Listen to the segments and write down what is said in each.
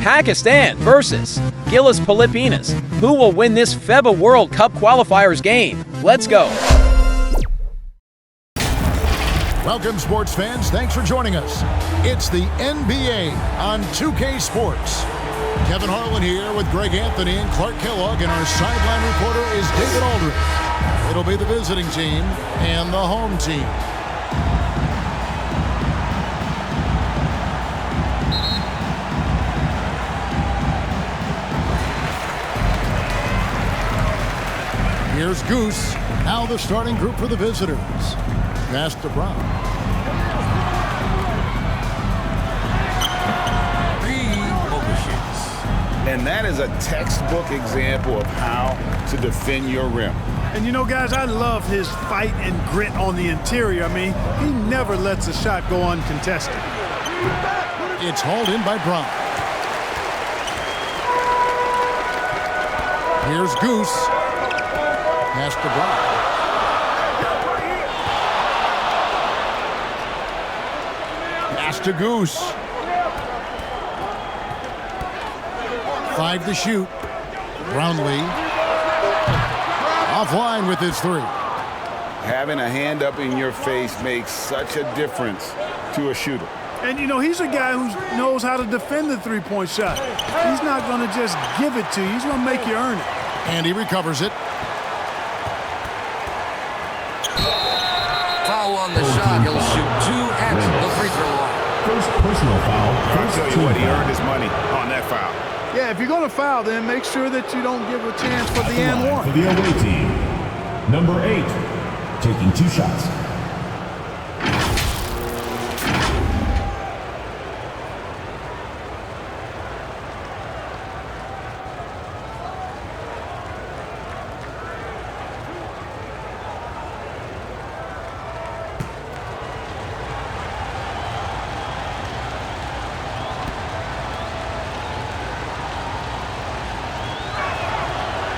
Pakistan versus GILAS Pilipinas. Who will win this FIBA World Cup qualifiers game? Let's go. Welcome, sports fans. Thanks for joining us. It's the NBA on 2K Sports. Kevin Harlan here with Greg Anthony and Clark Kellogg, and our sideline reporter is David Aldridge. It'll be the visiting team and the home team. Here's Goose. Now the starting group for the visitors. Pass to Brown. And that is a textbook example of how to defend your rim. And you know, guys, I love his fight and grit on the interior. I mean, he never lets a shot go uncontested. It's hauled in by Brown. Here's Goose. Pass to Brown. Pass to Goose. 5 to shoot. Brownlee offline with his 3. Having a hand up in your face makes such a difference to a shooter. And, you know, he's a guy who knows how to defend the three-point shot. He's not going to just give it to you. He's going to make you earn it. And he recovers it. Foul on the shot. He'll shoot 2 at the free throw line. First personal foul. I'll tell you what, he earned his money on that foul. Yeah, if you're going to foul, then make sure that you don't give a chance for the and one. For the away team, number 8, taking 2 shots.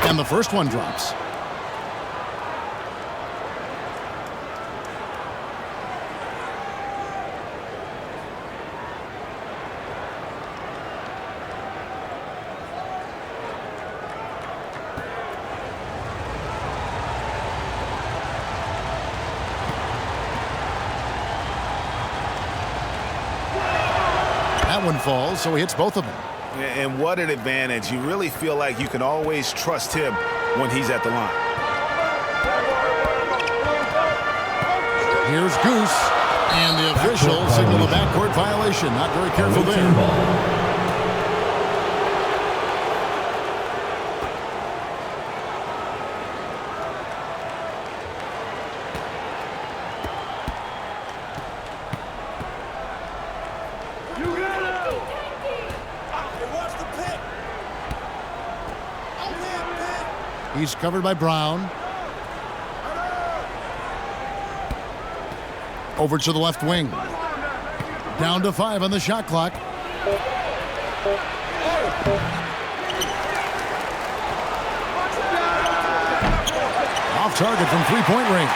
And the first one drops. That one falls, so he hits both of them. And what an advantage. You really feel like you can always trust him when he's at the line. Here's Goose. And the official signaled a backcourt violation. Not very careful there. He's covered by Brown. Over to the left wing. Down to 5 on the shot clock. Off target from three-point range.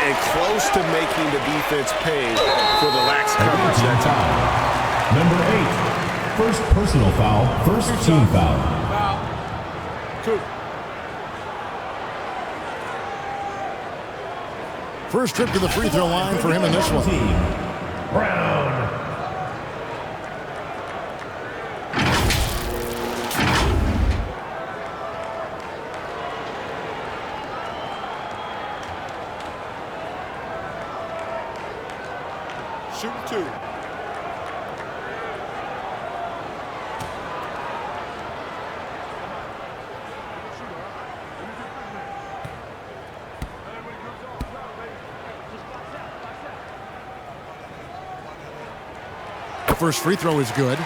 And close to making the defense pay for the lax coverage that time. Number 8, first personal foul, first team foul. 2. First trip to the free throw line for him in this one. Brown. Shooting 2. First free throw is good.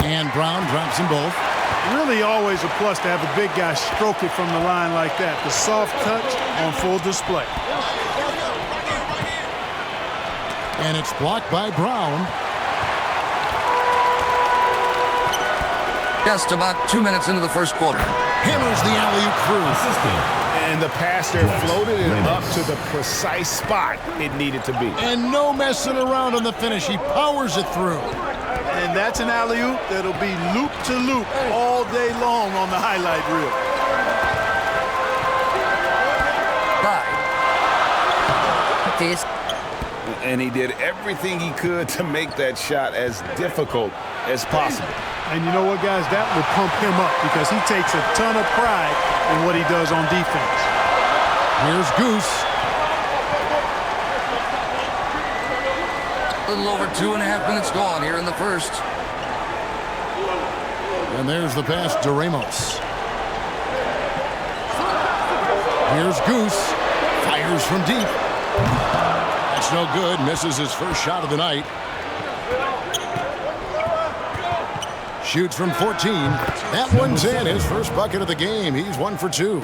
And Brown drops them both. Really always a plus to have a big guy stroke it from the line like that. The soft touch on full display. And it's blocked by Brown. Just about 2 minutes into the first quarter. Hammers the alley-oop through. And the pass there floated it up to the precise spot it needed to be. And no messing around on the finish. He powers it through. And that's an alley-oop that'll be loop to loop all day long on the highlight reel. And he did everything he could to make that shot as difficult as possible. And you know what, guys? That will pump him up because he takes a ton of pride in what he does on defense. Here's Goose. A little over 2.5 minutes gone here in the first. And there's the pass to Ramos. Here's Goose. Fires from deep. That's no good. Misses his first shot of the night. Shoots from 14. That one's in. His first bucket of the game. He's 1 for 2.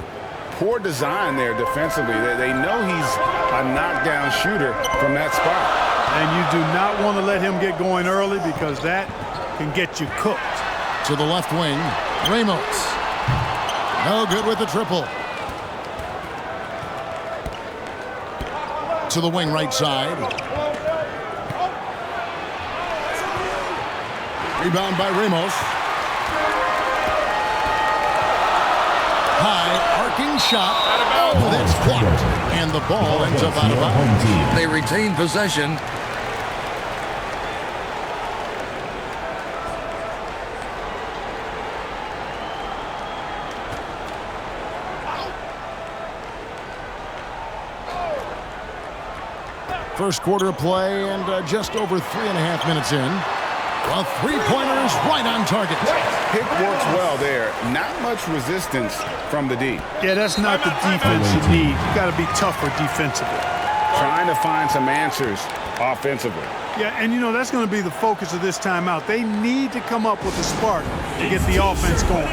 Poor design there defensively. They know he's a knockdown shooter from that spot. And you do not want to let him get going early because that can get you cooked. To the left wing, Ramos. No good with the triple. To the wing right side. Rebound by Ramos. High arcing shot. Oh, that's blocked. And the ball ends up out of bounds. They retain possession. First quarter of play and just over 3.5 minutes in. A three-pointer is right on target. Pick works well there. Not much resistance from the D. Yeah, that's not the defense you need. You got to be tougher defensively. Trying to find some answers offensively. Yeah, and you know, that's going to be the focus of this timeout. They need to come up with a spark to get the offense going.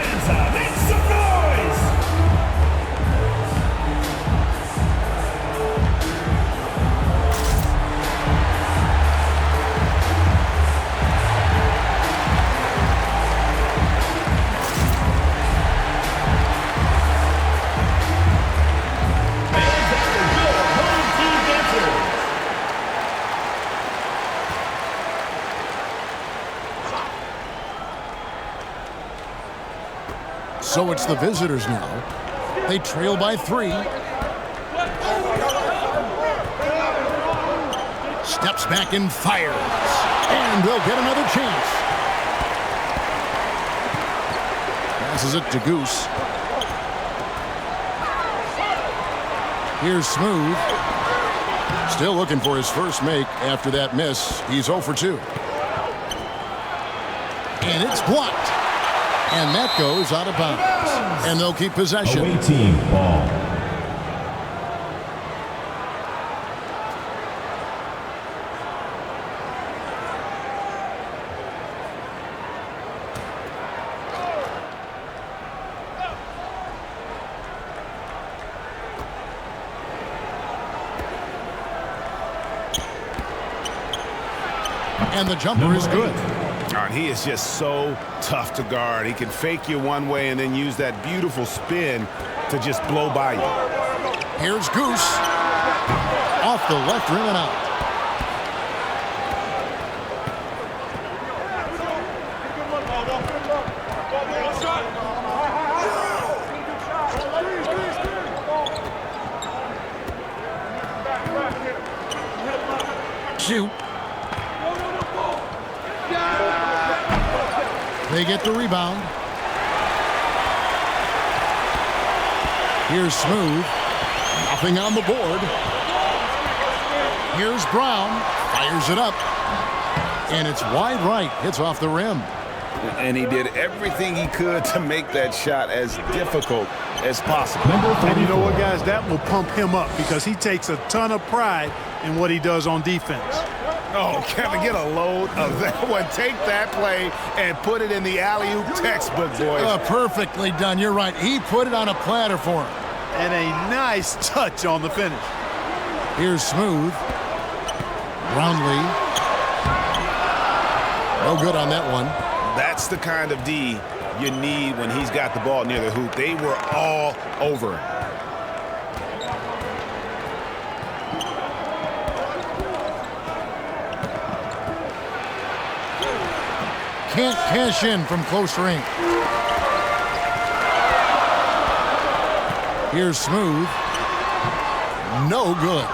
So it's the visitors now. They trail by 3. Steps back and fires. And they'll get another chance. Passes it to Goose. Here's Smooth. Still looking for his first make after that miss. He's 0 for 2. And it's blocked. And that goes out of bounds. And they'll keep possession. Away team ball. And the jumper is good. And he is just so tough to guard. He can fake you one way and then use that beautiful spin to just blow by you. Here's Goose. Off the left rim and out. Shoot. They get the rebound. Here's Smooth. Nothing on the board. Here's Brown. Fires it up. And it's wide right. Hits off the rim. And he did everything he could to make that shot as difficult as possible. And you know what, guys? That will pump him up because he takes a ton of pride in what he does on defense. Oh, Kevin, get a load of that one. Take that play and put it in the alley-oop textbook, boys. Perfectly done. You're right. He put it on a platter for him. And a nice touch on the finish. Here's Smooth. Brownlee. No good on that one. That's the kind of D you need when he's got the ball near the hoop. They were all over him. Can't cash in from close range. Here's Smooth. No good.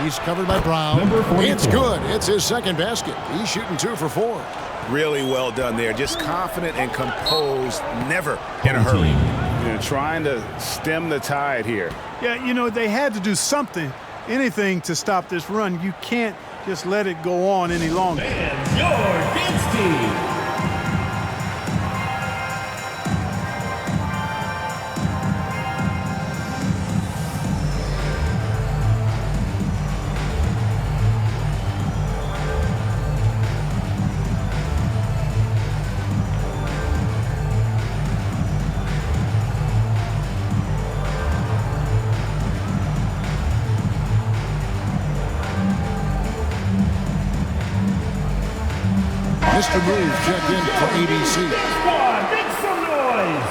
He's covered by Brown. It's good. It's his second basket. He's shooting 2 for 4. Really well done there. Just confident and composed, never in a hurry. You know, trying to stem the tide here. Yeah, you know, they had to do something, anything to stop this run. You can't just let it go on any longer. And your Games Team. Mr. Moves checked in for ABC. Squad, make some noise.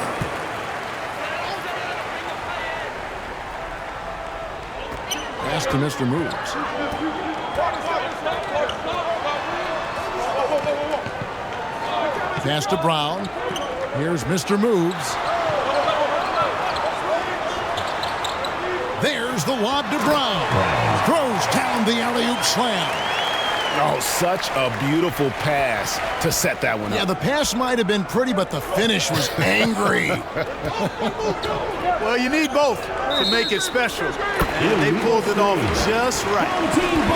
Pass to Mr. Moves. Pass to Brown. Here's Mr. Moves. There's the lob to Brown. Throws down the alley-oop slam. Oh, such a beautiful pass to set that one up. Yeah, the pass might have been pretty, but the finish was angry. Well, you need both to make it special. And they pulled it off just right.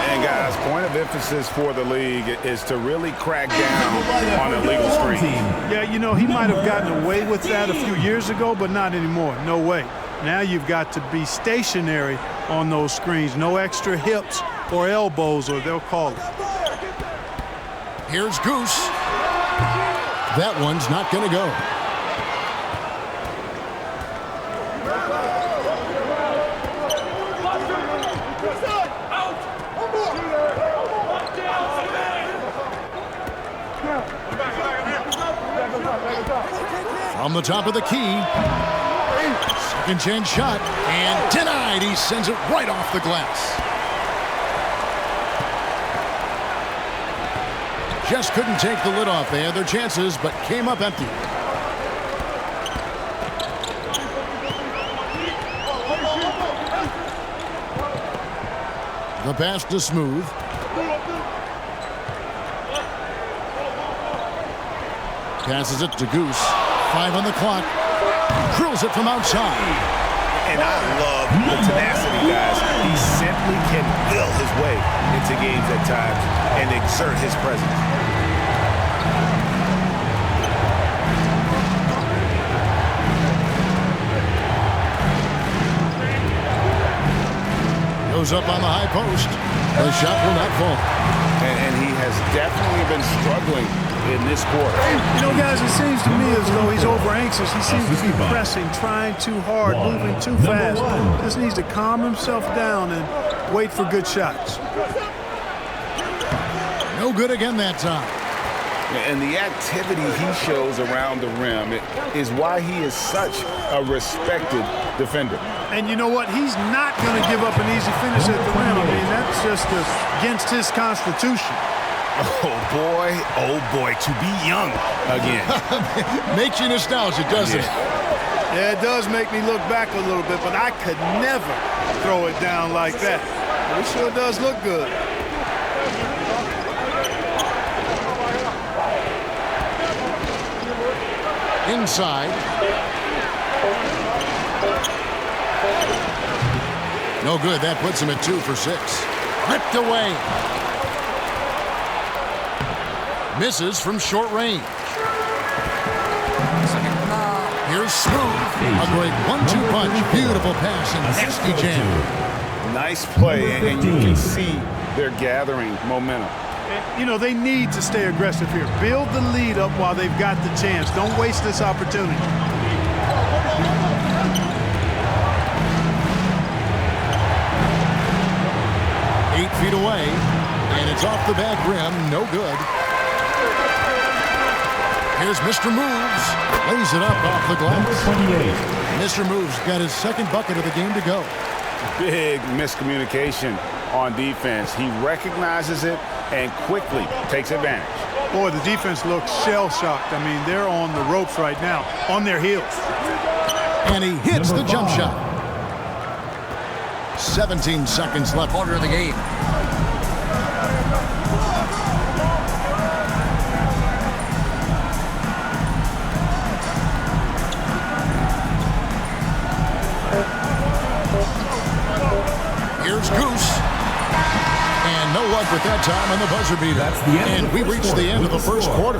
And guys, point of emphasis for the league is to really crack down on illegal screens. Yeah, you know, he might have gotten away with that a few years ago, but not anymore. No way. Now you've got to be stationary on those screens. No extra hips or elbows, or they'll call it. Here's Goose. That one's not going to go. From the top of the key. Second chance shot. And denied. He sends it right off the glass. Just couldn't take the lid off. They had their chances, but came up empty. The pass to Smooth. Passes it to Goose. 5 on the clock. Drills it from outside. And I love the tenacity, guys. He simply can will his way into games at times and exert his presence. Goes up on the high post. The shot will not fall. And he has definitely been struggling in this quarter. You know, guys, it seems to me as though he's over anxious. He seems to be pressing, trying too hard, moving too fast. Just needs to calm himself down and wait for good shots. No good again that time. And the activity he shows around the rim is why he is such a respected defender. And you know what? He's not going to give up an easy finish at the rim. I mean, that's just against his constitution. Oh boy, to be young again. Makes you nostalgic, doesn't it? Yeah, it does make me look back a little bit, but I could never throw it down like that. It sure does look good. Inside. No good. That puts him at 2 for 6. Ripped away. Misses from short range. Here's Smooth. A great 1-2 punch. Beautiful pass and nasty jam. Nice play, and you can see they're gathering momentum. You know, they need to stay aggressive here. Build the lead up while they've got the chance. Don't waste this opportunity. 8 feet away, and it's off the back rim. No good. Here's Mr. Moves. Lays it up off the glass. Number 28. Mr. Moves got his second bucket of the game to go. Big miscommunication on defense. He recognizes it and quickly takes advantage. Boy, the defense looks shell-shocked. I mean, they're on the ropes right now, on their heels. And he hits Number the jump 5. shot. 17 seconds left. Quarter of the game. Here's Goose. And no luck with that time on the buzzer beater. That's the end and of we the reach first the end of the quarter. first quarter.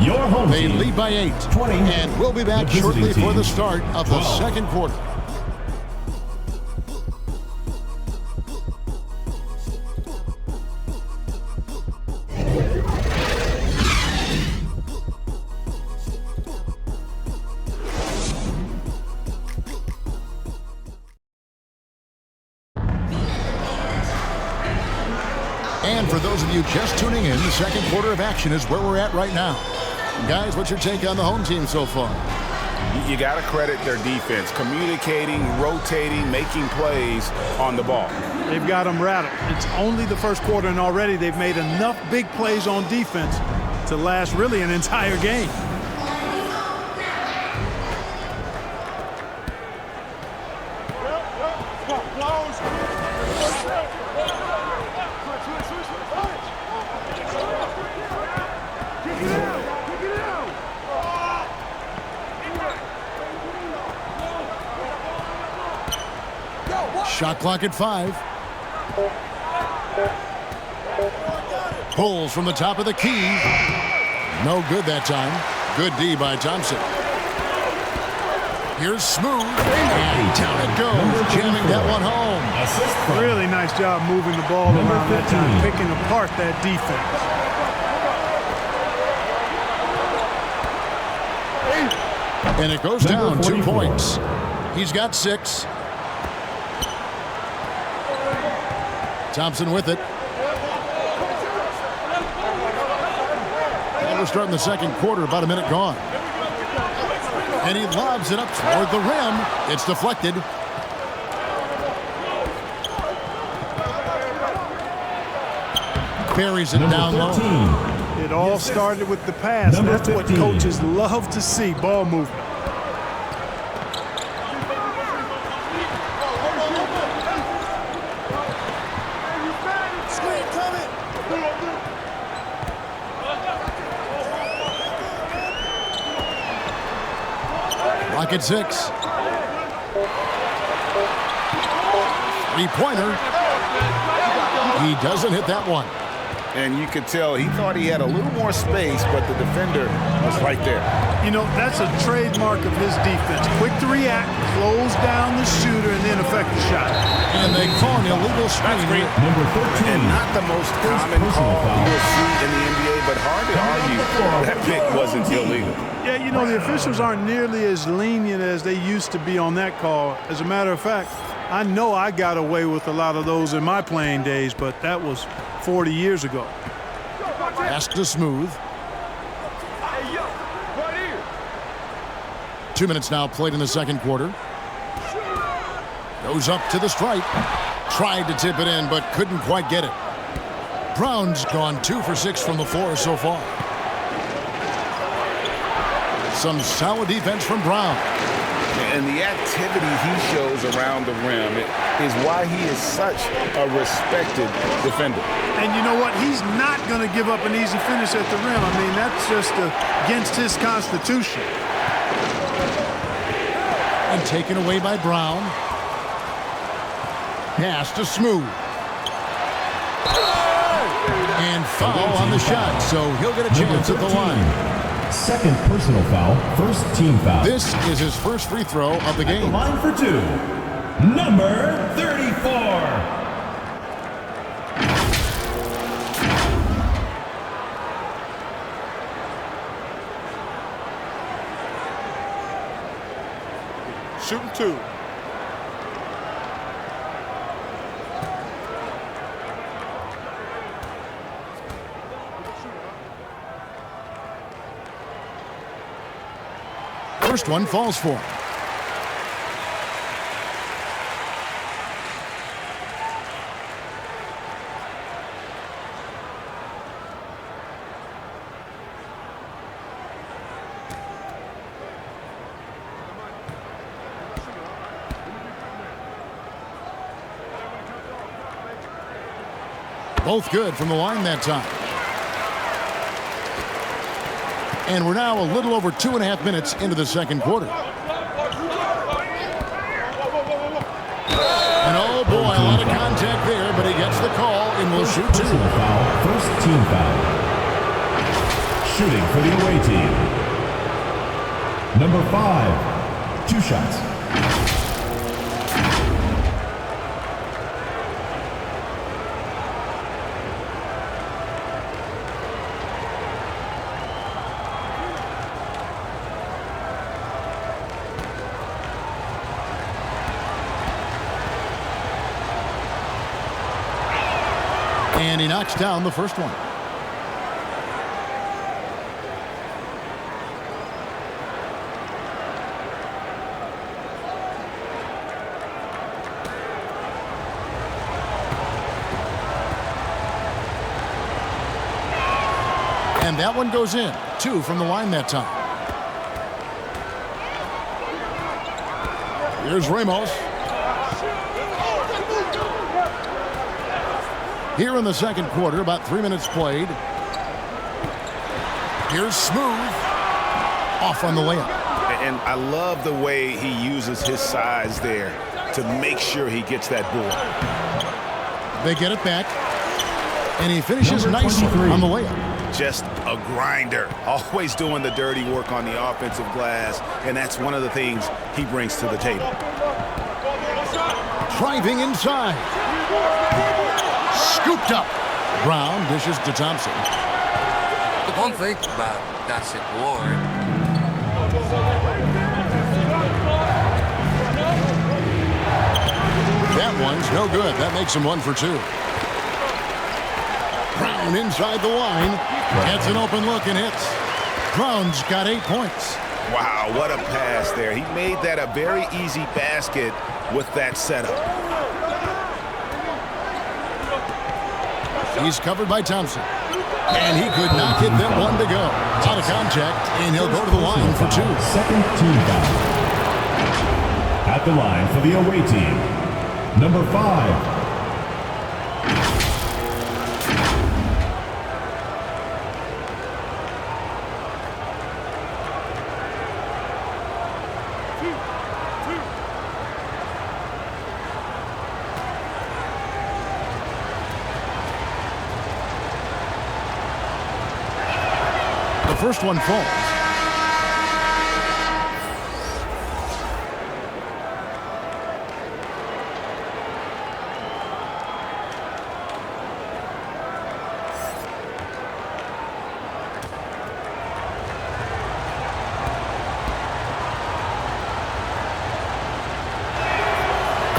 Your home They team lead by 8. 20. And we'll be back The visiting shortly for the team, start of the 12. second quarter. And for those of you just tuning in, the second quarter of action is where we're at right now. Guys, what's your take on the home team so far? You got to credit their defense, communicating, rotating, making plays on the ball. They've got them rattled. It's only the first quarter, and already they've made enough big plays on defense to last really an entire game. Shot clock at 5. Pulls from the top of the key. No good that time. Good D by Thompson. Here's Smooth. And down it goes. Jamming that one home. Assist from Really nice job moving the ball Number around that 15. time, picking apart that defense. And it goes Number down 2 44. points. He's got 6. Thompson with it. And we're starting the second quarter, about a minute gone. And he lobs it up toward the rim. It's deflected. Buries it down Number low. 13. It all started with the pass. Number That's what 15. coaches love to see, ball movement. Clock at 6. Three-pointer. He doesn't hit that one. And you could tell he thought he had a little more space, but the defender was right there. You know, that's a trademark of his defense. Quick to react, close down the shooter, and then affect the shot. And they call an illegal screen here. Number 13. And not the most common personal call foul. you will see in the NBA, but hard to argue that pick wasn't illegal. Yeah, you know, the officials aren't nearly as lenient as they used to be on that call. As a matter of fact, I know I got away with a lot of those in my playing days, but that was 40 years ago. Pass to Smooth. 2 minutes now played in the second quarter. Goes up to the stripe. Tried to tip it in, but couldn't quite get it. Brown's gone 2 for 6 from the floor so far. Some solid defense from Brown. And the activity he shows around the rim is why he is such a respected defender. And you know what? He's not going to give up an easy finish at the rim. I mean, that's just against his constitution. And taken away by Brown. Pass to Smooth. And foul on the shot, so he'll get a chance at the line. Second personal foul, first team foul. This is his first free throw of the At the game. line for two, number 34. Shooting two. First one falls for him. Both good from the line that time. And we're now a little over 2.5 minutes into the second quarter. And oh boy, a lot of contact there, but he gets the call and will shoot two. Personal foul, first team foul. Shooting for the away team. Number 5, 2 shots. And he knocks down the first one. And that one goes in. 2 from the line that time. Here's Ramos. Here in the second quarter, about 3 minutes played. Here's Smooth. Off on the layup. And I love the way he uses his size there to make sure he gets that board. They get it back. And he finishes Number nicely 23. on the layup. Just a grinder. Always doing the dirty work on the offensive glass. And that's one of the things he brings to the table. Driving inside. Scooped up. Brown dishes to Thompson. Don't think about that's it, Ward. That one's no good. That makes him 1 for 2. Brown inside the line. Gets an open look and hits. Brown's got 8 points. Wow, what a pass there. He made that a very easy basket with that setup. He's covered by Thompson. And he could not get that one to go. Out of contact, and he'll go to the line for 2. Second team foul. At the line for the away team, number 5. The first one falls.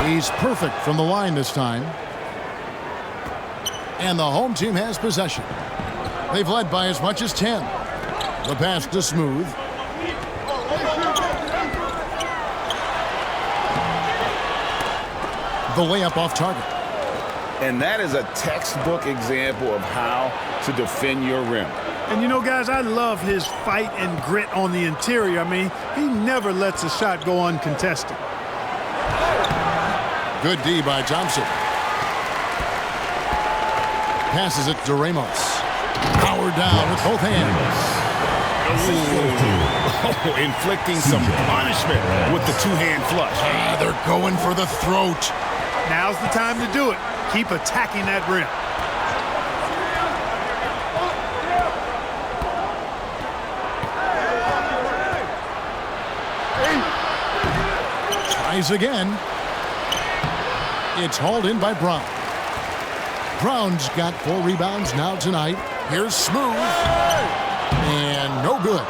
He's perfect from the line this time. And the home team has possession. They've led by as much as 10. The pass to Smooth. The layup off target. And that is a textbook example of how to defend your rim. And you know, guys, I love his fight and grit on the interior. I mean, he never lets a shot go uncontested. Good D by Thompson. Passes it to Ramos. Powered down with both hands. Oh, inflicting some punishment with the two-hand flush. They're going for the throat. Now's the time to do it. Keep attacking that rim. Tries again. It's hauled in by Brown. Brown's got 4 rebounds now tonight. Here's Smooth. And no good.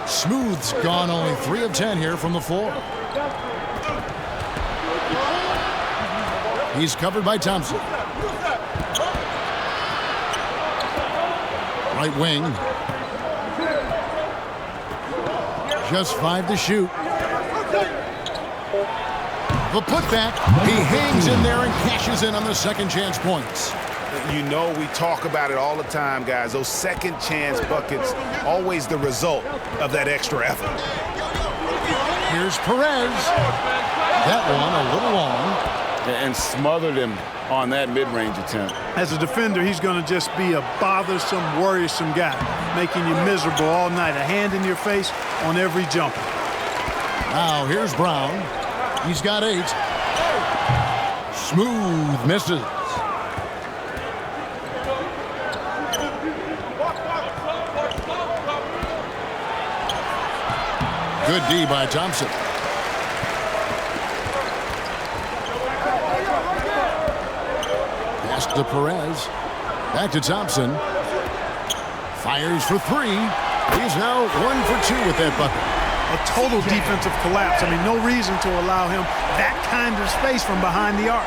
Smooth's gone only 3 of 10 here from the floor. He's covered by Thompson. Right wing. Just 5 to shoot. The putback. He hangs in there and cashes in on the second chance points. You know, we talk about it all the time, guys. Those second chance buckets, always the result of that extra effort. Here's Perez. That one a little long. And smothered him on that mid-range attempt. As a defender, he's going to just be a bothersome, worrisome guy, making you miserable all night. A hand in your face on every jumper. Now here's Brown. He's got 8. Smooth misses. Good D by Thompson. Pass to Perez. Back to Thompson. Fires for 3. He's now 1 for 2 with that bucket. A total defensive collapse. I mean, no reason to allow him that kind of space from behind the arc.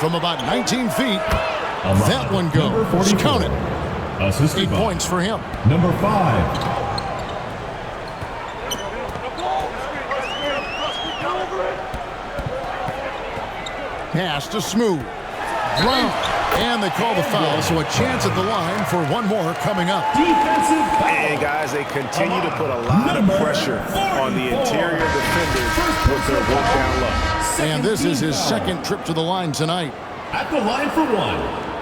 From about 19 feet, that one goes. Count it. Assisted 8 by points for him. number 5. Pass to Smooth. Brown. And they call the foul, so a chance at the line for one more coming up. Defensive foul. And, guys, they continue to put a lot of pressure on the interior defenders with their work down low. And this is his second trip to the line tonight. At the line for 1.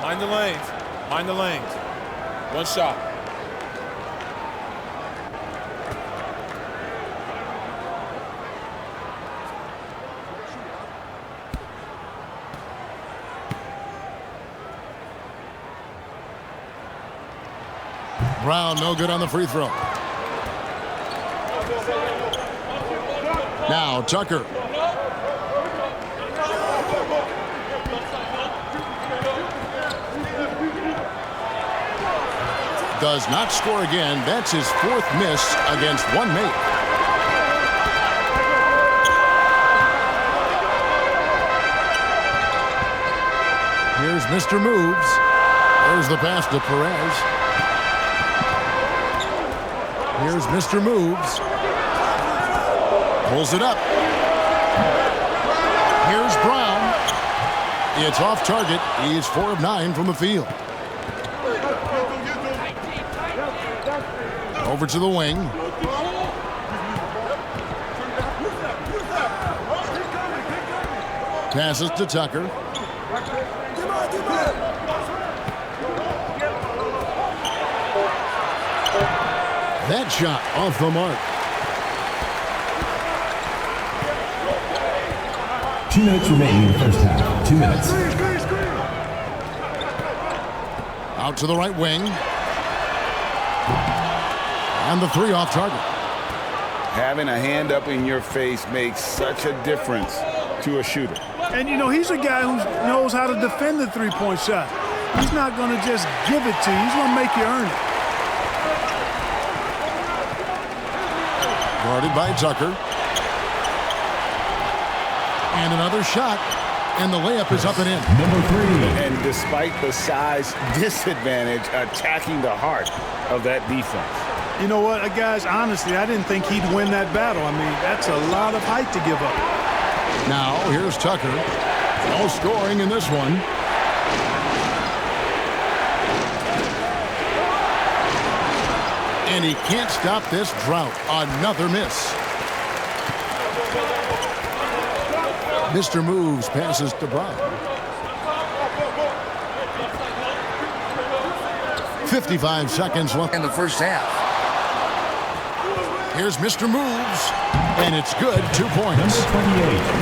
Mind the lanes. Mind the lanes. One shot. Brown, no good on the free throw. Now Tucker. Does not score again. That's his 4th miss against one mate. Here's Mr. Moves. There's the pass to Perez. Here's Mr. Moves. Pulls it up. Here's Brown. It's off target. He is 4 of 9 from the field. Over to the wing. Passes to Tucker. That shot off the mark. 2 minutes remaining in the first half. 2 minutes. Out to the right wing. And the 3 off target. Having a hand up in your face makes such a difference to a shooter. And, you know, he's a guy who knows how to defend the 3-point shot. He's not going to just give it to you. He's going to make you earn it. Guarded by Tucker. And another shot. And the layup is up and in. Number 3. And despite the size disadvantage, attacking the heart of that defense. You know what, guys, honestly, I didn't think he'd win that battle. I mean, that's a lot of height to give up. Now, here's Tucker. No scoring in this one. And he can't stop this drought. Another miss. Mr. Moves passes to Brown. 55 seconds left in the first half. Here's Mr. Moves, and it's good. 2 points.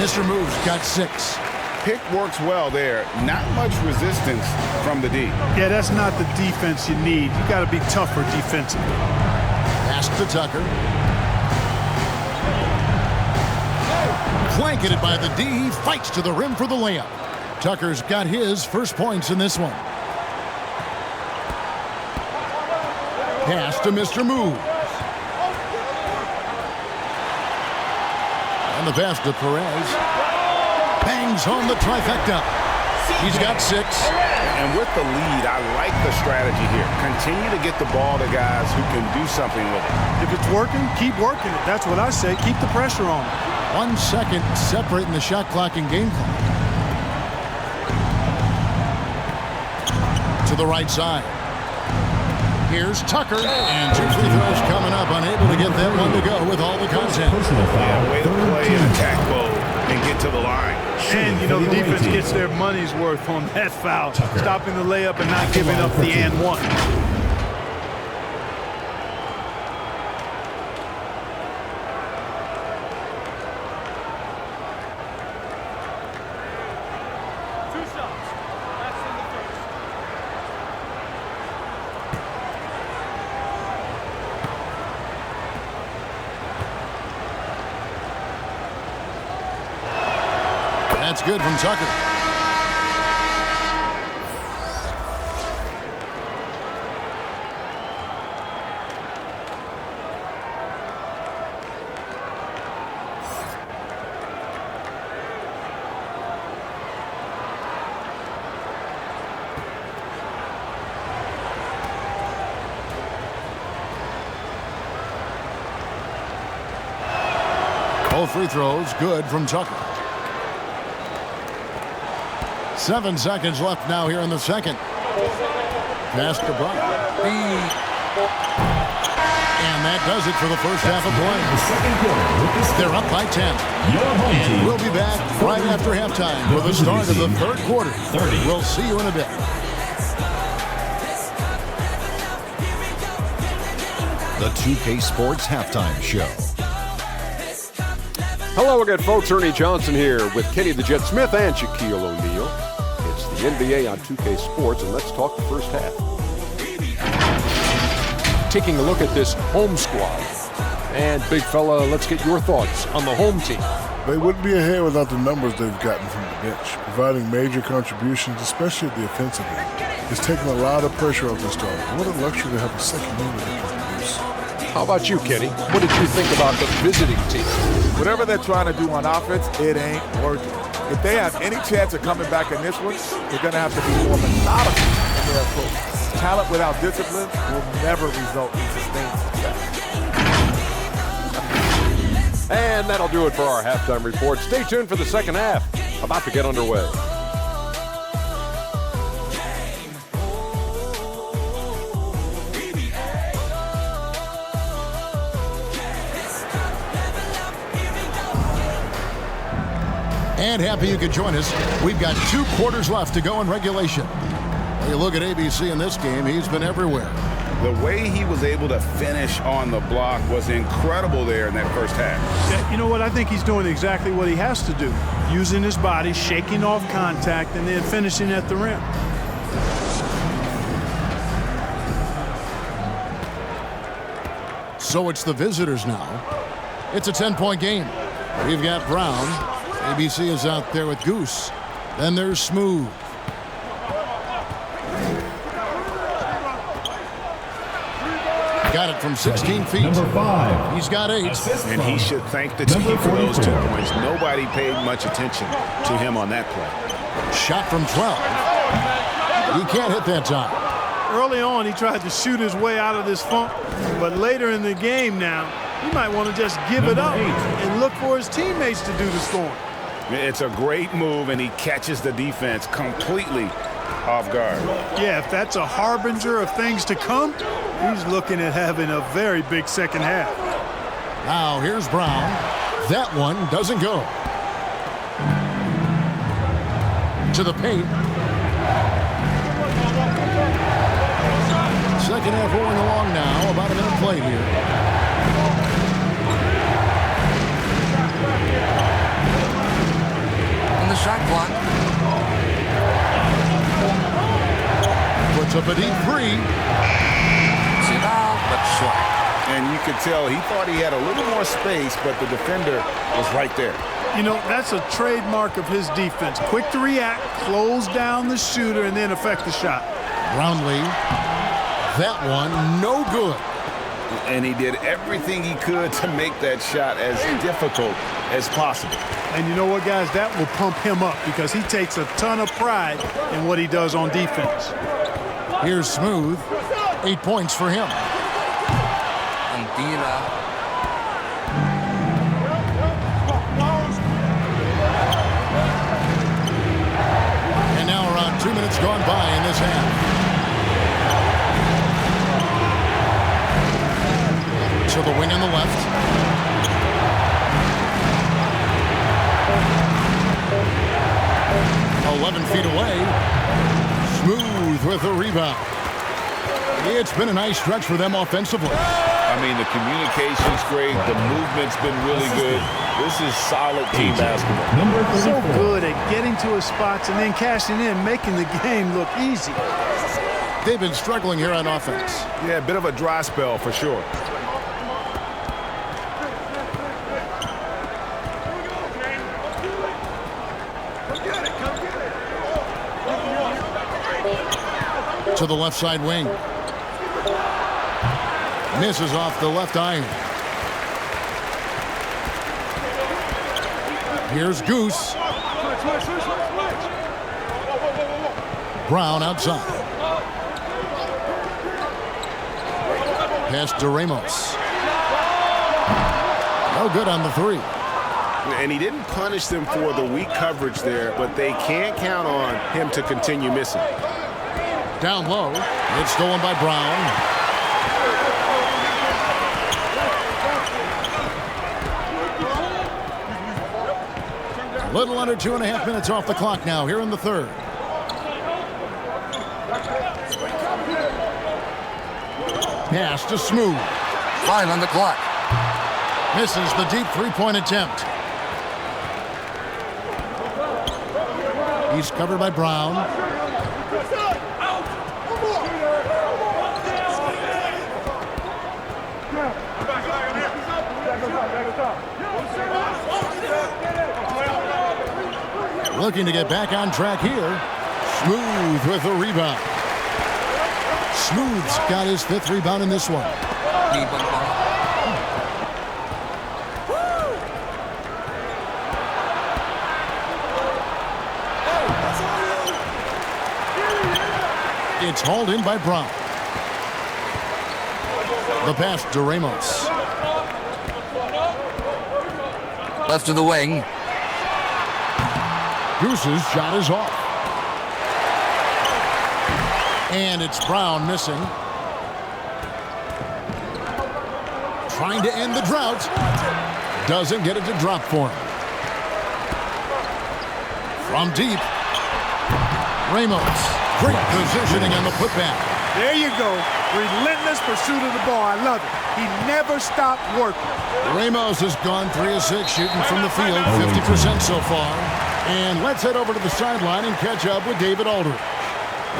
Mr. Moves got 6. Pick works well there. Not much resistance from the D. Yeah, that's not the defense you need. You got to be tougher defensively. Pass to Tucker. Blanketed by the D. He fights to the rim for the layup. Tucker's got his first points in this one. Pass to Mr. Moves. And the pass to Perez. Bangs home the trifecta. He's got 6. And with the lead, I like the strategy here. Continue to get the ball to guys who can do something with it. If it's working, keep working it. That's what I say. Keep the pressure on it. 1 second separating the shot clock and game clock. To the right side. Here's Tucker. And 2 free throws coming up. Unable to get that one to go with all the content. Yeah, way to play in attack mode and get to the line. And, you know, the defense gets their money's worth on that foul. Stopping the layup and not giving up the and one. That's good from Tucker. Both free throws good from Tucker. 7 seconds left now here in the second. Pass to Brown. And that does it for the first half of play. They're up by 10. And we'll be back right after halftime for the start of the third quarter. We'll see you in a bit. The 2K Sports Halftime Show. Hello again, folks. Ernie Johnson here with Kenny the Jet Smith and Shaquille O'Neal. It's the NBA on 2K Sports, and let's talk the first half. Taking a look at this home squad. And, big fella, let's get your thoughts on the home team. They wouldn't be ahead without the numbers they've gotten from the bench, providing major contributions, especially at the offensive end. It's taken a lot of pressure off the starter. What a luxury to have a second unit that can produce. How about you, Kenny? What did you think about the visiting team? Whatever they're trying to do on offense, it ain't working. If they have any chance of coming back in this one, they're going to have to be more methodical in their approach. Talent without discipline will never result in sustained success. And that'll do it for our halftime report. Stay tuned for the second half. About to get underway. And happy you could join us. We've got 2 quarters left to go in regulation. When you look at ABC in this game, he's been everywhere. The way he was able to finish on the block was incredible there in that first half. Yeah, you know what? I think he's doing exactly what he has to do. Using his body, shaking off contact, and then finishing at the rim. So it's the visitors now. It's a 10-point game. We've got Brown. ABC is out there with Goose. Then there's Smooth. Got it from 16 feet. Number 5. He's got 8. And he should thank the team for those 2 points. Nobody paid much attention to him on that play. Shot from 12. He can't hit that time. Early on, he tried to shoot his way out of this funk. But later in the game now, he might want to just give it up and look for his teammates to do the scoring. It's a great move, and he catches the defense completely off guard. Yeah, if that's a harbinger of things to come, he's looking at having a very big second half. Now here's Brown. That one doesn't go. To the paint. Second half rolling along now. About a minute play here. On the shot clock. Puts up a deep three. Sit out, but short. And you could tell he thought he had a little more space, but the defender was right there. You know, that's a trademark of his defense. Quick to react, close down the shooter, and then affect the shot. Brownlee. That one, no good. And he did everything he could to make that shot as difficult as possible. And you know what, guys? That will pump him up because he takes a ton of pride in what he does on defense. Here's Smooth. 8 points for him. And now around 2 minutes gone by in this half. To the wing on the left. "11 feet away. Smooth with the rebound. It's been a nice stretch for them offensively. I mean, the communication's great. The movement's been really good. This is solid team basketball. So good at getting to his spots and then cashing in, making the game look easy. They've been struggling here on offense. Yeah, a bit of a dry spell for sure. To the left side wing. Misses off the left iron. Here's Goose. Brown outside. Pass to Ramos. No good on the three. And he didn't punish them for the weak coverage there, but they can't count on him to continue missing. Down low. It's stolen by Brown. A little under 2.5 minutes off the clock now here in the third. Pass to Smooth. 5 on the clock. Misses the deep three-point attempt. He's covered by Brown. Looking to get back on track here. Smooth with the rebound. Smooth's got his 5th rebound in this one. It's hauled in by Brown. The pass to Ramos. Left to the wing. Goose's shot is off. And it's Brown missing. Trying to end the drought. Doesn't get it to drop for him. From deep. Ramos. Great positioning on the putback. There you go. Relentless pursuit of the ball. I love it. He never stopped working. Ramos has gone 3 of 6 shooting from the field, 50% so far. And let's head over to the sideline and catch up with David Aldridge.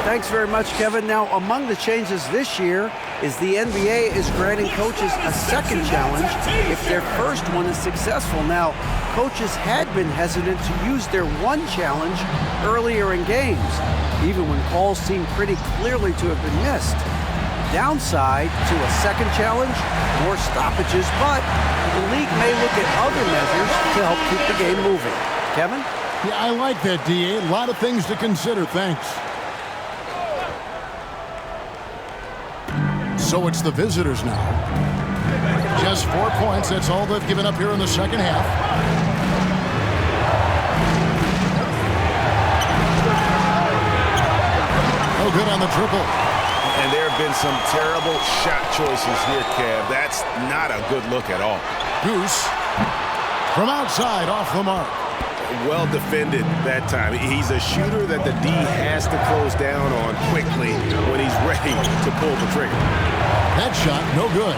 Thanks very much, Kevin. Now, among the changes this year is the NBA is granting coaches a second challenge if their first one is successful. Now, coaches had been hesitant to use their one challenge earlier in games, even when calls seemed pretty clearly to have been missed. Downside to a second challenge, more stoppages, but the league may look at other measures to help keep the game moving. Kevin? Yeah, I like that, D.A. A lot of things to consider. Thanks. So it's the visitors now. Just 4 points. That's all they've given up here in the second half. on the triple. And there have been some terrible shot choices here, Kev. That's not a good look at all. Goose from outside off the mark. Well defended that time. He's a shooter that the D has to close down on quickly when he's ready to pull the trigger. That shot, no good.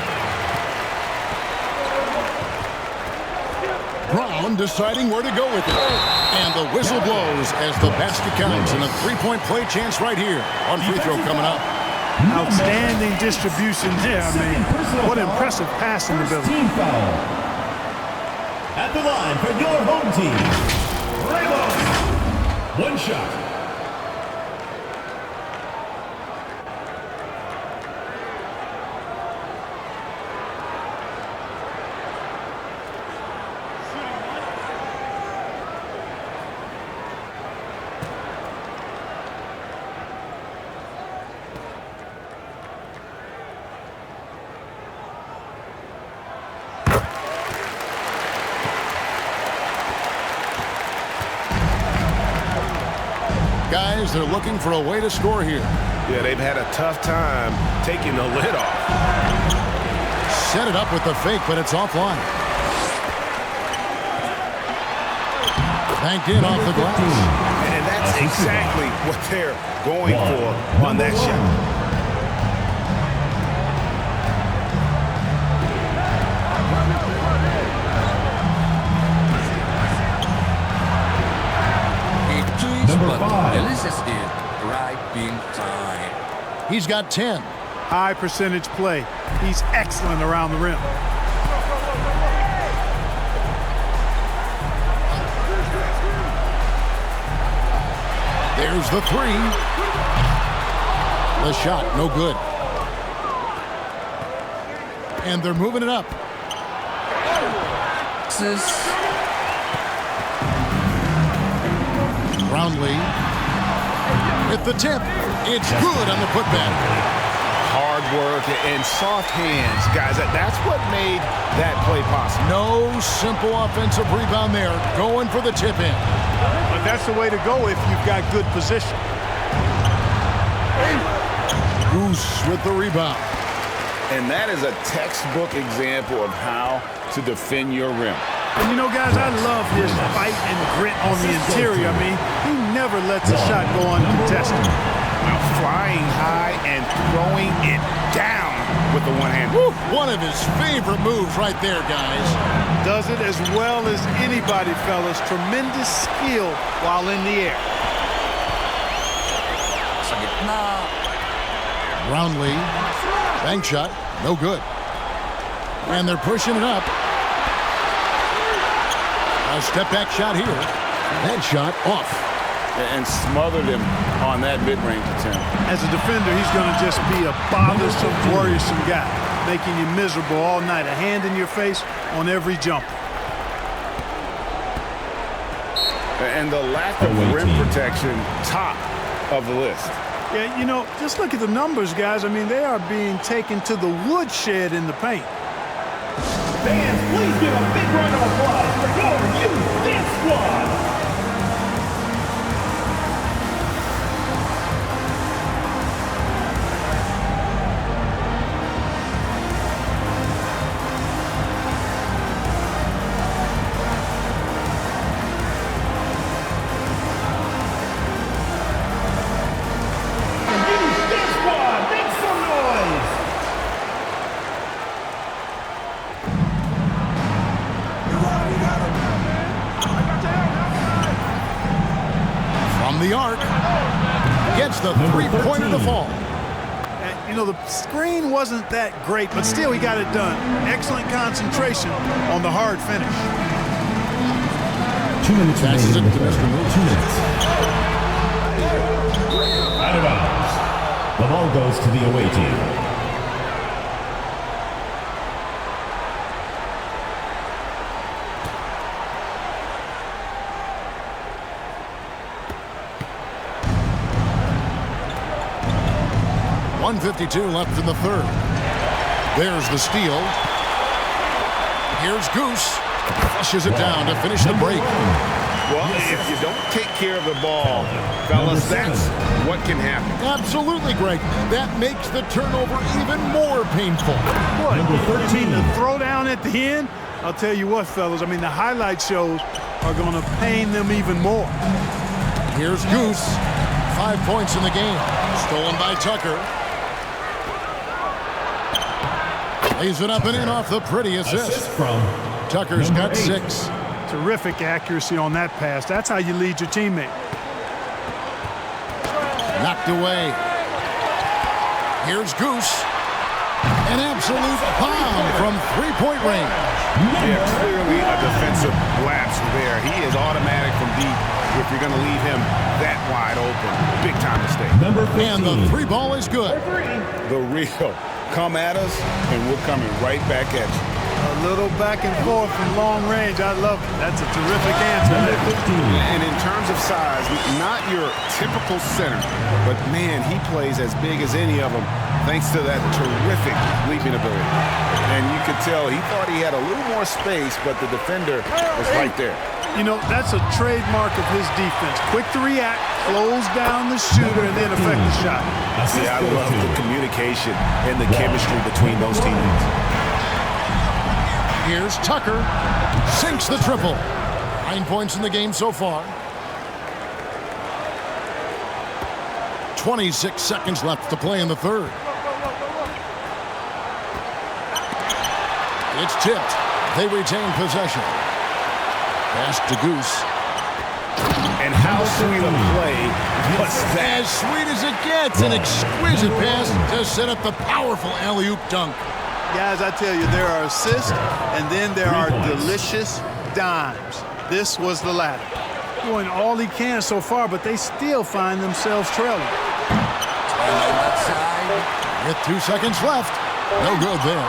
Brown deciding where to go with it. And the whistle blows as the basket counts, and a three-point play chance right here. One free throw coming up. Outstanding distribution there. I mean, what impressive passing ability. Team foul. At the line for your home team, Ramos. One shot. Guys, they're looking for a way to score here. Yeah, they've had a tough time taking the lid off. Set it up with the fake, but it's offline. Banked in off the glass. And that's exactly what they're going for on that shot. He's got 10. High percentage play. He's excellent around the rim. There's the three. The shot, no good. And they're moving it up. Brownlee with the tip. It's good on the putback. Hard work and soft hands, guys. That's what made that play possible. No simple offensive rebound there. Going for the tip in. But that's the way to go if you've got good position. Goose with the rebound. And that is a textbook example of how to defend your rim. And you know, guys, I love his fight and grit on the interior. I mean, he never lets a shot go uncontested. Flying high and throwing it down with the one hand. Woo, one of his favorite moves right there, guys. Does it as well as anybody, fellas. Tremendous skill while in the air. Brownlee, bank shot, no good. And they're pushing it up. A step back shot here. That shot off. And smothered him on that mid-range attempt. As a defender, he's going to just be a bothersome, worrisome guy, making you miserable all night. A hand in your face on every jumper. And the lack of rim protection, top of the list. Yeah, you know, just look at the numbers, guys. I mean, they are being taken to the woodshed in the paint. Fans, please give a big round of applause for your youth dance squad. The arc gets the three-pointer to fall. And, you know, the screen wasn't that great, but still he got it done. Excellent concentration on the hard finish. 2 minutes passes it to Mr. Moose. 2 minutes. Out of bounds. The ball goes to the away team. .152 left in the third. There's the steal. Here's Goose. Flushes it down to finish the break. Well, if you don't take care of the ball, fellas, that's what can happen. Absolutely, Greg. That makes the turnover even more painful. What? You mean the throwdown at the end? I'll tell you what, fellas. I mean, the highlight shows are going to pain them even more. Here's Goose. 5 points in the game. Stolen by Tucker. Lays it up and in off the pretty assist. From Tucker's got 6. Terrific accuracy on that pass. That's how you lead your teammate. Knocked away. Here's Goose. An absolute bomb from three-point range. Yeah, clearly a defensive lapse there. He is automatic from deep if you're going to leave him that wide open. Big time mistake. Number 15. And the three ball is good. The real. Come at us, and we're coming right back at you. A little back and forth from long range. I love it. That's a terrific answer. And in terms of size, not your typical center, but man, he plays as big as any of them thanks to that terrific leaping ability. And you could tell he thought he had a little more space, but the defender was right there. You know, that's a trademark of his defense. Quick to react, close down the shooter, and then affect the shot. Yeah, I love the communication and the chemistry between those teammates. Here's Tucker. Sinks the triple. 9 points in the game so far. 26 seconds left to play in the third. It's tipped. They retain possession. Pass to Goose. And how sweet a play was that? As sweet as it gets. An exquisite pass to set up the powerful alley-oop dunk. Guys, I tell you, there are assists, and then there are delicious dimes. This was the latter. Doing all he can so far, but they still find themselves trailing. With 2 seconds left. No good there.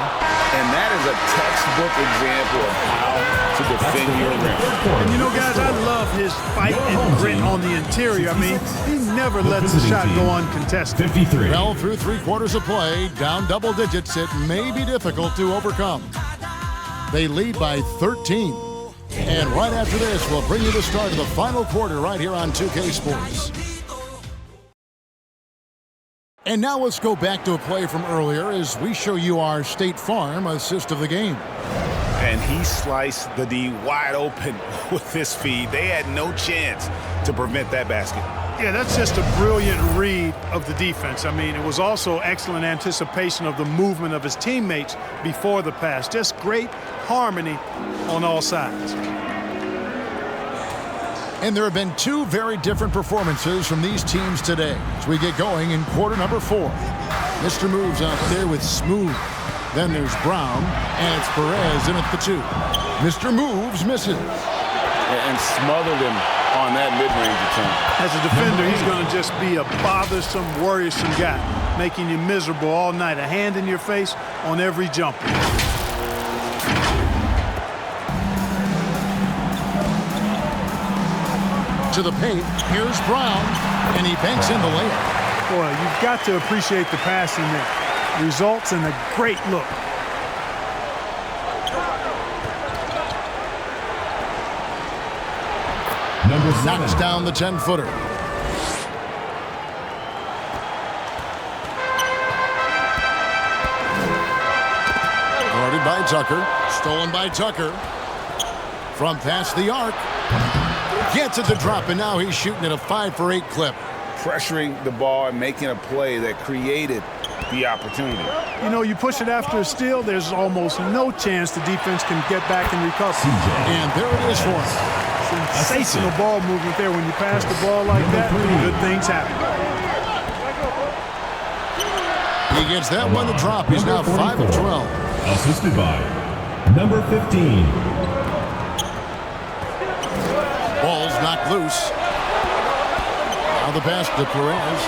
And that is a textbook example of how to defend your rim. And you know, guys, I love his fight and grit on the interior. I mean, he never lets the shot go uncontested. 53. Well, through 3 quarters of play, down double digits, it may be difficult to overcome. They lead by 13. And right after this, we'll bring you the start of the final quarter right here on 2K Sports. And now let's go back to a play from earlier as we show you our State Farm assist of the game. And he sliced the D wide open with his feed. They had no chance to prevent that basket. Yeah, that's just a brilliant read of the defense. I mean, it was also excellent anticipation of the movement of his teammates before the pass. Just great harmony on all sides. And there have been 2 very different performances from these teams today as we get going in quarter number 4. Mr. Moves out there with Smooth. Then there's Brown, and it's Perez in at the 2. Mr. Moves misses. And smothered him on that mid-range attempt. As a defender, he's going to just be a bothersome, worrisome guy, making you miserable all night. A hand in your face on every jumper. To the paint, here's Brown, and he banks in the layup. Boy, you've got to appreciate the passing there. Results in a great look. Number 7. Knocks down the 10-footer. Guarded by Tucker. Stolen by Tucker. From past the arc. Gets it to drop, and now he's shooting at a 5-for-8 clip. Pressuring the ball and making a play that created the opportunity. You know, you push it after a steal, there's almost no chance the defense can get back and recover. And there it is for him. Sensational ball movement there. When you pass the ball like that, good things happen. He gets that one to drop. He's now 5 of 12. Assisted by number 15. Ball's knocked loose. Now the pass to Perez.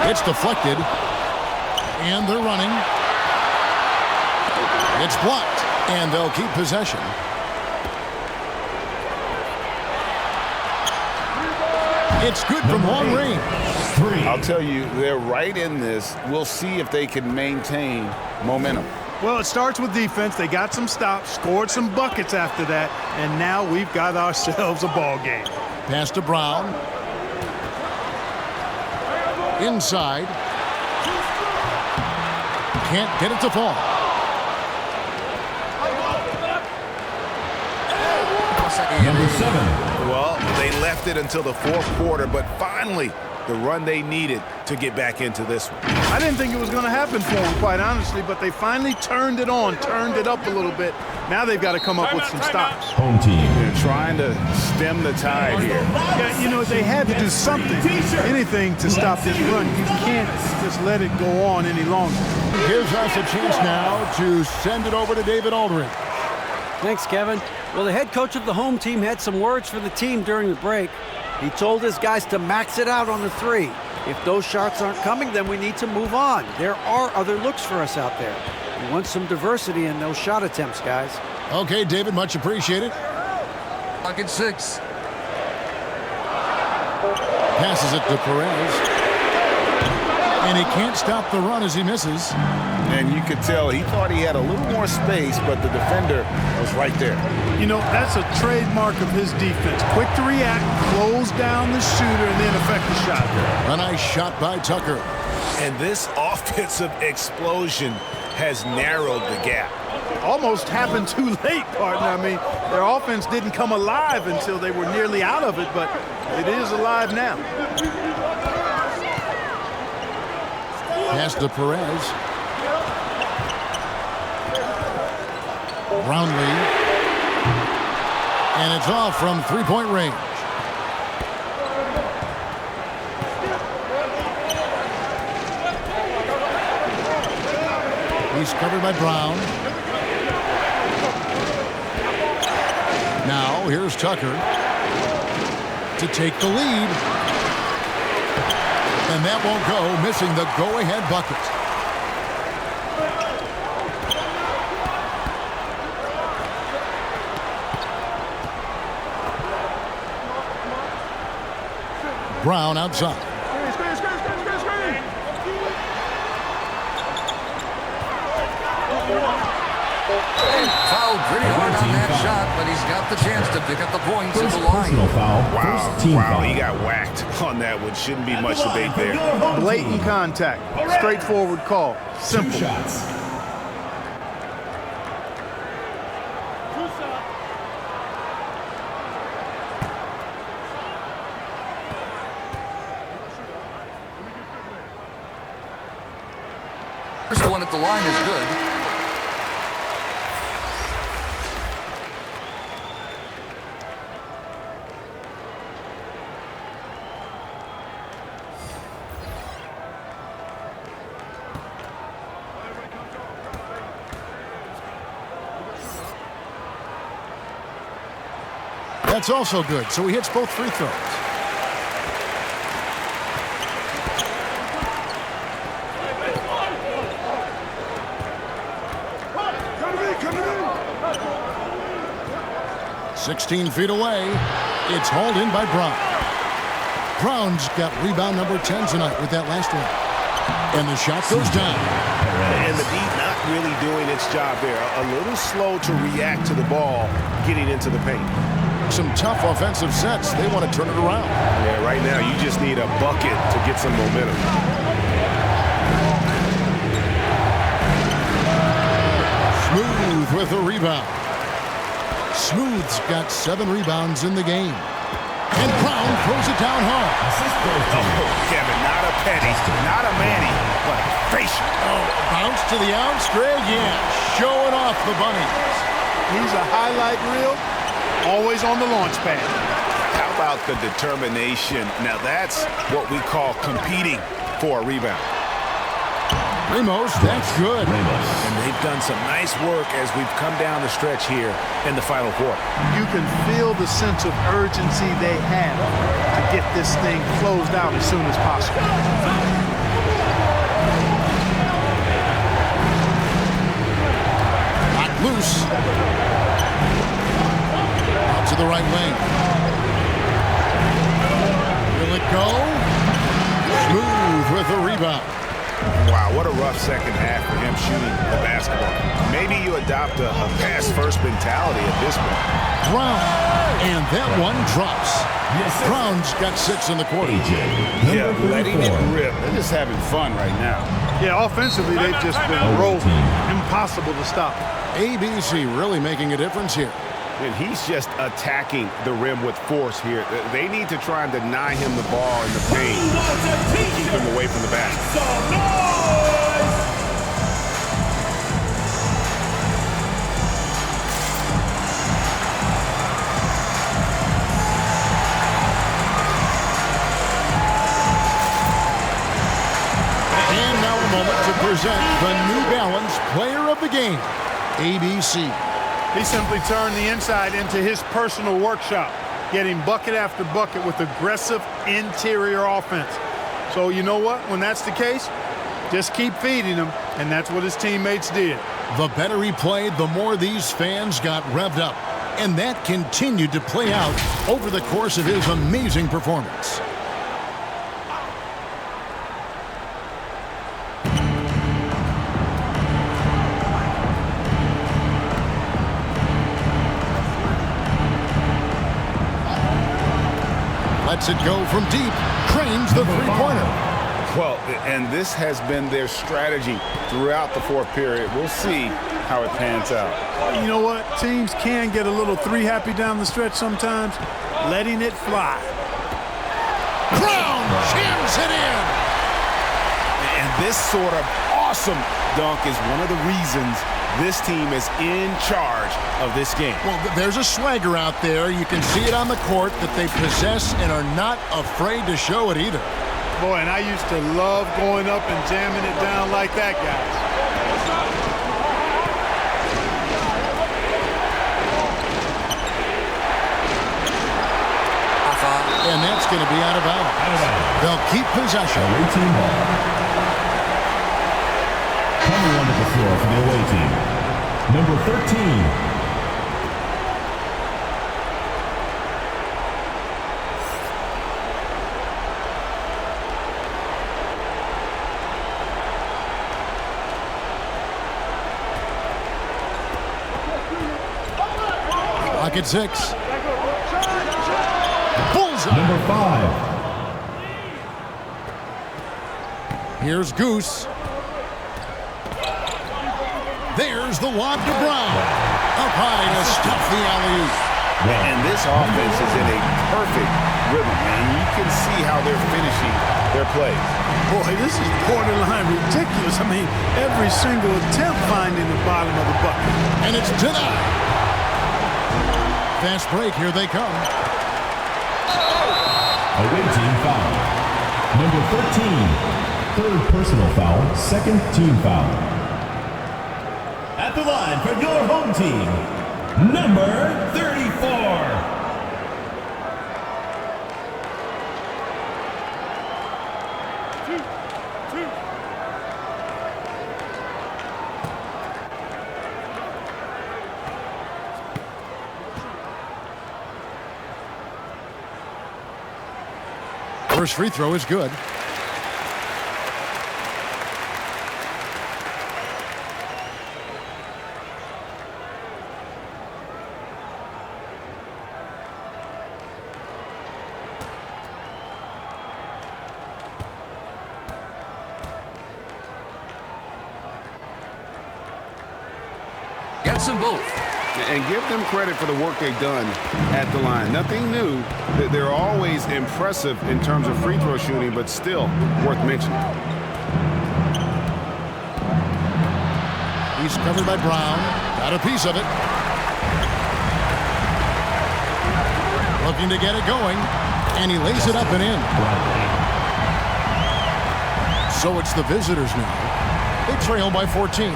It's deflected. And they're running. It's blocked. And they'll keep possession. It's good from long range. 3. I'll tell you, they're right in this. We'll see if they can maintain momentum. Well, it starts with defense. They got some stops, scored some buckets after that, and now we've got ourselves a ball game. Pass to Brown. Inside. Can't get it to fall. Number 7. Well, they left it until the fourth quarter, but finally the run they needed to get back into this one. I didn't think it was going to happen for them, quite honestly, but they finally turned it on, turned it up a little bit. Now they've got to come up with some stops. Home team. They're trying to stem the tide here. Yeah, you know, they had to do something, anything to stop this run. You can't just let it go on any longer. Gives us a chance now to send it over to David Aldridge. Thanks, Kevin. Well, the head coach of the home team had some words for the team during the break. He told his guys to max it out on the 3. If those shots aren't coming, then we need to move on. There are other looks for us out there. We want some diversity in those shot attempts, guys. Okay, David, much appreciated. Pocket 6. Passes it to Perez. And he can't stop the run as he misses. And you could tell he thought he had a little more space, but the defender was right there. You know, that's a trademark of his defense. Quick to react, close down the shooter, and then affect the shot. A nice shot by Tucker. And this offensive explosion has narrowed the gap. Almost happened too late, partner. I mean, their offense didn't come alive until they were nearly out of it, but it is alive now. Pass to Perez. Brownlee. And it's off from three-point range. He's covered by Brown. Now here's Tucker to take the lead. And that won't go, missing the go-ahead bucket. Brown outside. Fouled pretty hard on that shot, but he's got the chance to pick up the points at the line. Wow, he got whacked on that one. Shouldn't be much debate there. Blatant contact. Straightforward call. Simple. 2 shots. First one at the line is good. That's also good, so he hits both free throws. "16 feet away. It's hauled in by Brown. Brown's got rebound number 10 tonight with that last one. And the shot goes down. And the beat not really doing its job there. A little slow to react to the ball getting into the paint. Some tough offensive sets. They want to turn it around. Yeah, right now you just need a bucket to get some momentum. Smooth with a rebound. Smooth's got 7 rebounds in the game. And Brown throws it down hard. Oh, Kevin, not a penny, not a Manny, but a facial. Oh, bounce to the outs, Greg. Yeah, showing off the bunnies. He's a highlight reel, always on the launch pad. How about the determination? Now that's what we call competing for a rebound. Ramos, that's good. And they've done some nice work as we've come down the stretch here in the final quarter. You can feel the sense of urgency they have to get this thing closed out as soon as possible. Knocked loose. Out to the right wing. Will it go? Smooth with a rebound. Wow, what a rough second half for him shooting the basketball. Maybe you adopt a pass-first mentality at this point. Brown, and that one drops. Brown's got 6 in the quarter. Yeah, letting it rip. They're just having fun right now. Yeah, offensively, they've just been rolling. Impossible to stop. ABC really making a difference here. And he's just attacking the rim with force here. They need to try and deny him the ball in the paint to keep him away from the basket. And now a moment to present the New Balance Player of the Game, ABC. He simply turned the inside into his personal workshop, getting bucket after bucket with aggressive interior offense. So you know what? When that's the case, just keep feeding him, and that's what his teammates did. The better he played, the more these fans got revved up. And that continued to play out over the course of his amazing performance. Lets it go from deep. Cranes the three-pointer. Well, and this has been their strategy throughout the fourth period. We'll see how it pans out. You know what? Teams can get a little three-happy down the stretch sometimes. Letting it fly. Brown jams it in. And this sort of awesome dunk is one of the reasons this team is in charge of this game. Well, there's a swagger out there. You can see it on the court that they possess and are not afraid to show it either. Boy, and I used to love going up and jamming it down like that, guys. And that's going to be out of bounds. They'll keep possession. Team ball. Coming onto the floor for the away team, number 13. Clock at 6. Bullseye. Number 5. Here's Goose. There's the lob to Brown. Up high to stuff the alley-oop. And this offense is in a perfect rhythm, man. You can see how they're finishing their plays. Boy, this is borderline ridiculous. I mean, every single attempt finding the bottom of the bucket. And it's denied. Fast break, here they come. Away team foul. Number 13. Third personal foul, second team foul. At the line for your home team, number 34. First free throw is good. Gets them both. And give them credit for the work they've done at the line. Nothing new. They're always impressive in terms of free throw shooting, but still worth mentioning. He's covered by Brown. Got a piece of it. Looking to get it going. And he lays it up and in. So it's the visitors now. They trail by 14.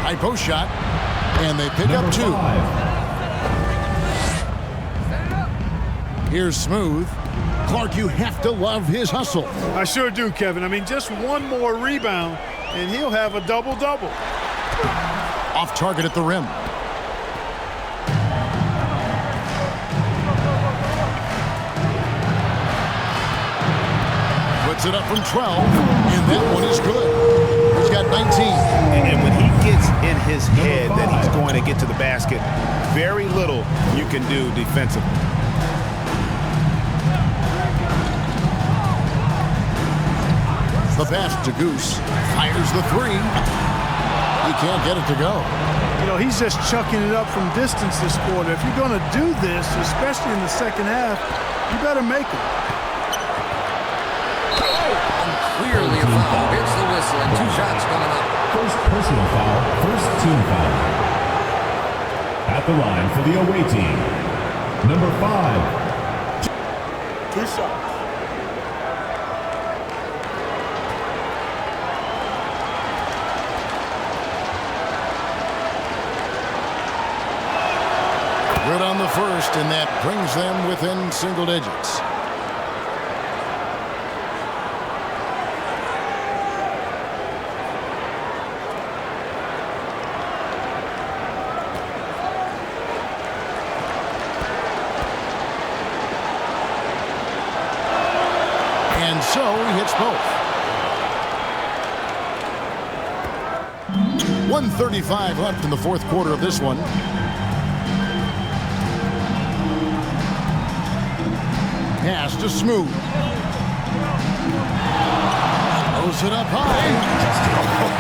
High post shot, and they pick up 2. Here's Smooth. Clark, you have to love his hustle. I sure do, Kevin. I mean, just one more rebound, and he'll have a double-double. Off target at the rim. Puts it up from 12, and that one is good. He's got 19. And when he gets in his head that he's going to get to the basket, very little you can do defensively. The pass to Goose. Fires the three. He can't get it to go. You know, he's just chucking it up from distance this quarter. If you're going to do this, especially in the second half, you better make it. Clearly a foul. Hits the whistle and 2 shots coming up. First personal foul, first team foul. At the line for the away team, number 5. 2 shots. Good on the first, and that brings them within single digits. And so he hits both. 1:35 left in the fourth quarter of this one. Pass to Smooth. Throws it up high.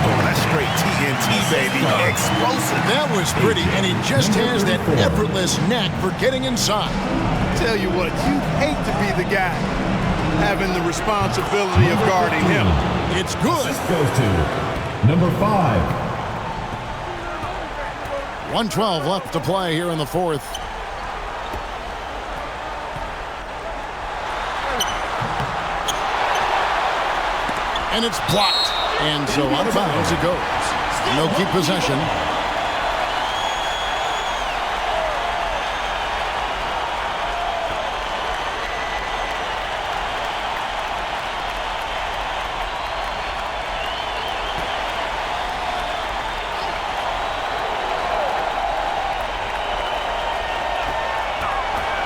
Oh, that's straight TNT, baby. Explosive. That was pretty, and he just has that effortless knack for getting inside. Tell you what, you'd hate to be the guy having the responsibility of guarding him. It's good. This goes to number 5. 1:12 left to play here in the fourth. And it's blocked. And so out of bounds it goes. And they'll keep possession.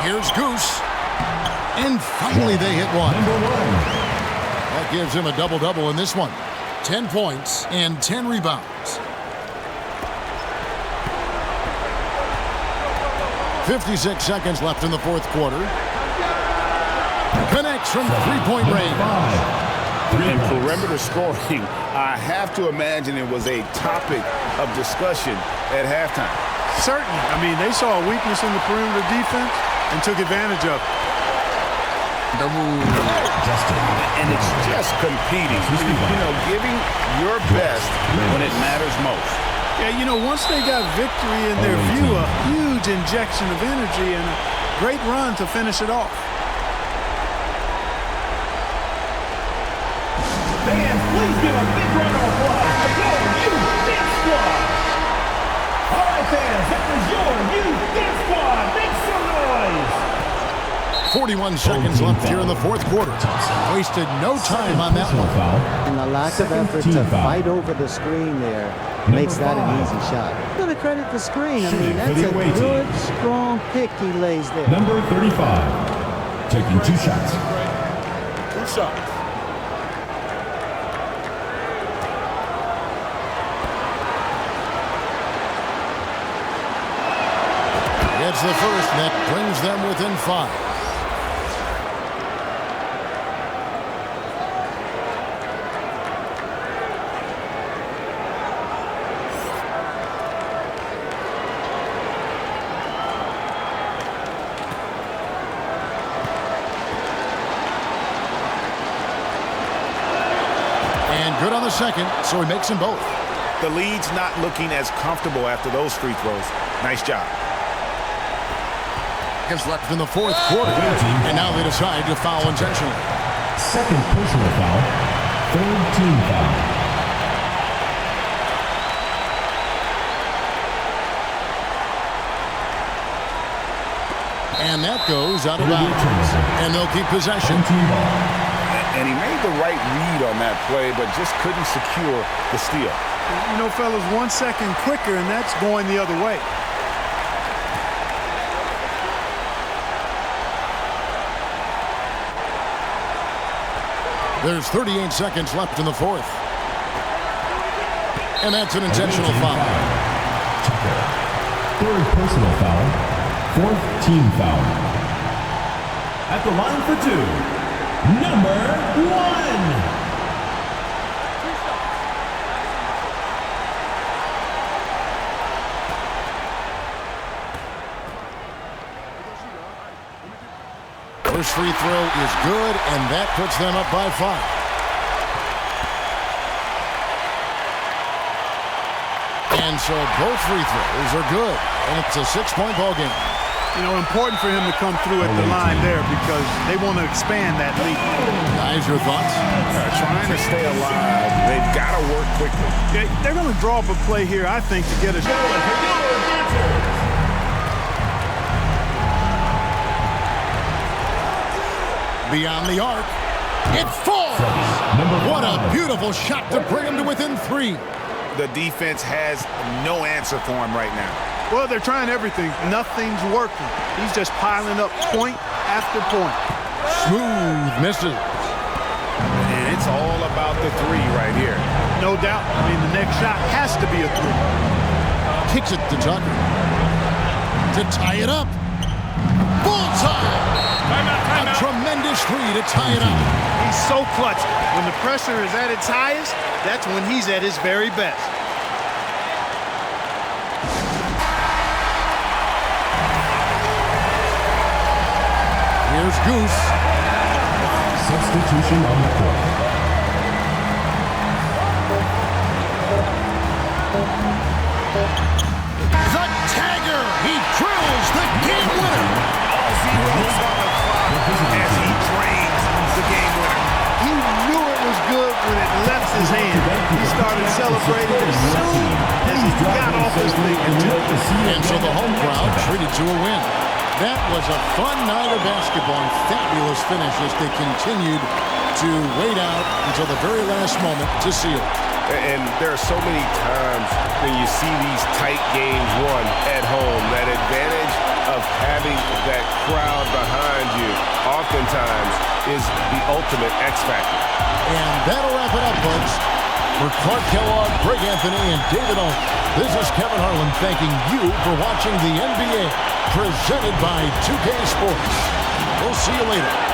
Here's Goose. And finally they hit one. That gives him a double-double in this one. 10 points and 10 rebounds. 56 seconds left in the fourth quarter. Connects from three-point range. And perimeter scoring, I have to imagine it was a topic of discussion at halftime. Certainly. I mean, they saw a weakness in the perimeter defense and took advantage of it. And it's just competing, you know, giving your best when it matters most. Yeah, you know, once they got victory in their view, a huge injection of energy and a great run to finish it off. Fans, please give a big round of applause for your youth dance squad. All right, fans, that was your youth dance squad. Make some noise. 41 seconds left here in the fourth quarter. Wasted no time on that one. And the lack of effort to fight over the screen there makes that an easy shot. I'm going to credit the screen. I mean, that's a good, strong pick he lays there. Number 35, taking 2 shots. 2 shots. It's the first that brings them within 5. Good on the second, so he makes them both. The lead's not looking as comfortable after those free throws. Nice job. Left in the fourth quarter, and now they decide to foul intentionally. Second personal foul, third team foul. And that goes out of bounds, and they'll keep possession. And he made the right read on that play, but just couldn't secure the steal. You know, fellas, 1 second quicker, and that's going the other way. There's 38 seconds left in the fourth. And that's an intentional foul. Third personal foul. Fourth team foul. At the line for two, number 1. First free throw is good, and that puts them up by 5. And so both free throws are good, and it's a 6-point ball game. You know, important for him to come through at the line there because they want to expand that lead. Guys, your thoughts? Trying to stay alive. They've got to work quickly. They're going to draw up a play here, I think, to get us. Beyond the arc. It falls! What a beautiful shot to bring him to within 3. The defense has no answer for him right now. Well, they're trying everything. Nothing's working. He's just piling up point after point. Smooth misses. And it's all about the 3 right here. No doubt. I mean, the next shot has to be a 3. Kicks it to Tucker. To tie it up. Bullseye! A tremendous 3 to tie it up. He's so clutch. When the pressure is at its highest, that's when he's at his very best. Here's Goose. Substitution on the court. The tagger. He drills the game winner. All zeros on the clock as he drains the game winner. He knew it was good when it left his hand. He started celebrating as soon as he got off his feet. And so the home crowd treated to a win. That was a fun night of basketball and fabulous finish as they continued to wait out until the very last moment to seal it. And there are so many times when you see these tight games won at home, that advantage of having that crowd behind you oftentimes is the ultimate X factor. And that'll wrap it up, folks. For Clark Kellogg, Greg Anthony, and David Owen, this is Kevin Harlan thanking you for watching the NBA presented by 2K Sports. We'll see you later.